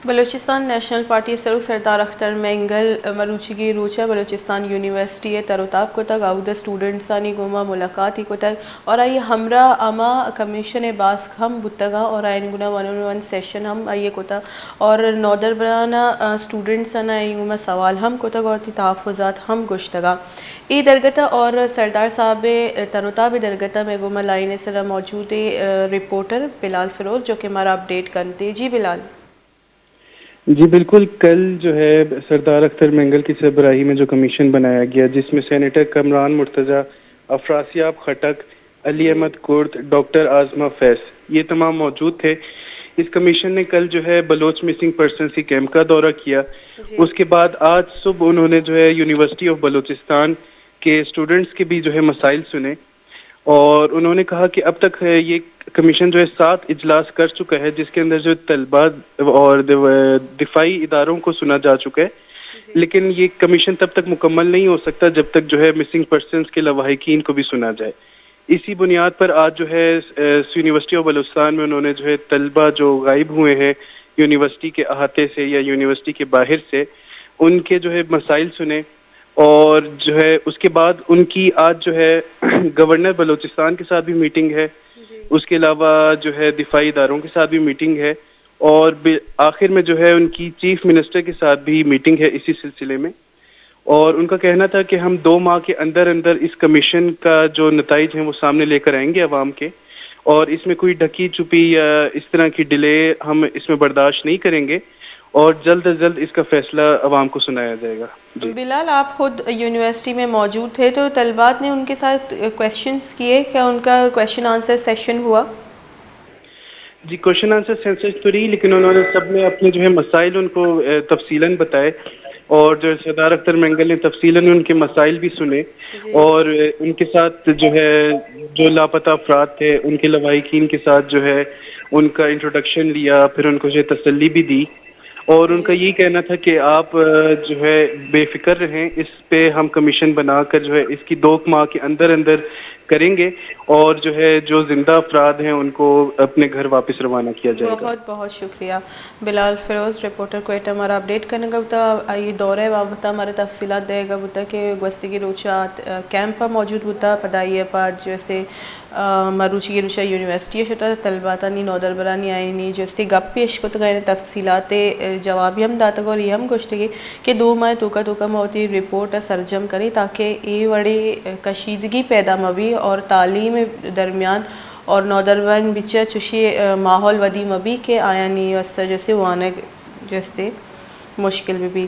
Balochistan national party سرک سردار Akhtar Mengal مروچگی روچہ Balochistan university تروتاب کو تک آؤ دا اسٹوڈنٹسانی گوما ملاقاتی کو تک اور آئی ہمرا اما کمیشن باس ہم بتگا اور آئین گنا 1-on-1 سیشن ہم آئیے کو تک اور نودر برانا اسٹوڈنٹسانا آئی گوما سوال ہم کو تک اور تحفظات ہم گشتگا ای درگتا اور سردار صاحب تروتاب درگتا میں گوما لائن سرا موجود رپورٹر بلال فیروز جو کہ ہمارا اپڈیٹ کرتے. جی بلال. جی بالکل، کل جو ہے سردار اختر مینگل کی سربراہی میں جو کمیشن بنایا گیا جس میں سینیٹر کمران مرتضی، افراسیاب خٹک، علی احمد کرد، ڈاکٹر اعظمہ فیض یہ تمام موجود تھے. اس کمیشن نے کل جو ہے بلوچ مسنگ پرسنسی کیمپ کا دورہ کیا. اس کے بعد آج صبح انہوں نے جو ہے یونیورسٹی آف بلوچستان کے اسٹوڈنٹس کے بھی جو ہے مسائل سنے اور انہوں نے کہا کہ اب تک یہ کمیشن جو ہے 7 اجلاس کر چکا ہے جس کے اندر جو طلباء اور دفاعی اداروں کو سنا جا چکا ہے، لیکن یہ کمیشن تب تک مکمل نہیں ہو سکتا جب تک جو ہے مسنگ پرسنس کے لواحقین کو بھی سنا جائے. اسی بنیاد پر آج جو ہے یونیورسٹی آف بلوچستان میں انہوں نے جو ہے طلباء جو غائب ہوئے ہیں یونیورسٹی کے احاطے سے یا یونیورسٹی کے باہر سے ان کے جو ہے مسائل سنے اور جو ہے اس کے بعد ان کی آج جو ہے گورنر بلوچستان کے ساتھ بھی میٹنگ ہے. اس کے علاوہ جو ہے دفاعی اداروں کے ساتھ بھی میٹنگ ہے اور آخر میں جو ہے ان کی چیف منسٹر کے ساتھ بھی میٹنگ ہے اسی سلسلے میں. اور ان کا کہنا تھا کہ ہم 2 ماہ کے اندر اس کمیشن کا جو نتائج ہیں وہ سامنے لے کر آئیں گے عوام کے، اور اس میں کوئی ڈھکی چھپی یا اس طرح کی ڈیلے ہم اس میں برداشت نہیں کریں گے اور جلد از جلد اس کا فیصلہ عوام کو سنایا جائے گا. جی بلال، آپ خود یونیورسٹی میں موجود تھے تو طلبات نے ان کے ساتھ کویشچنز کیے، کیا ان کا کویشچن آنسر سیشن ہوا؟ جی کویشچن آنسر سیشن تو رہی، لیکن انہوں نے سب نے اپنے جو ہے مسائل ان کو تفصیلاً بتائے اور جو سردار اختر مینگل نے تفصیلاً ان کے مسائل بھی سنے اور ان کے ساتھ جو ہے جو لاپتہ افراد تھے ان کے لواحقین کے ساتھ جو ہے ان کا انٹروڈکشن لیا، پھر ان کو جو ہے تسلی بھی دی اور ان کا یہی کہنا تھا کہ آپ جو ہے بے فکر رہیں، اس پہ ہم کمیشن بنا کر جو ہے اس کی 2 ماہ کے اندر کریں گے اور جو ہے جو زندہ افراد ہیں ان کو اپنے گھر واپس روانہ کیا جائے گا. بہت بہت شکریہ بلال فیروز رپورٹر کوئٹہ ہمارا اپڈیٹ کرنے کا بتا یہ دورہ بتا ہمارے تفصیلات دے گا بتا کہ گوستگی روچہ کیمپ پر موجود ہوتا پدائی پا جیسے مروچی روچہ یونیورسٹی شتا طلباتانی نودر برانی آئینی جیسے گپ پیش کو تگائیں تفصیلات جوابی ہم داتا گو اور یہ ہم گوشتگی کہ 2 ماہ توکا موتی رپورٹ سرجم کریں تاکہ یہ بڑی کشیدگی پیدا موی اور تعلیم درمیان اور نودربان بچہ چشی ماحول ودی مبی کے آیا نہیں وسط جیسے وانا جیسے مشکل بھی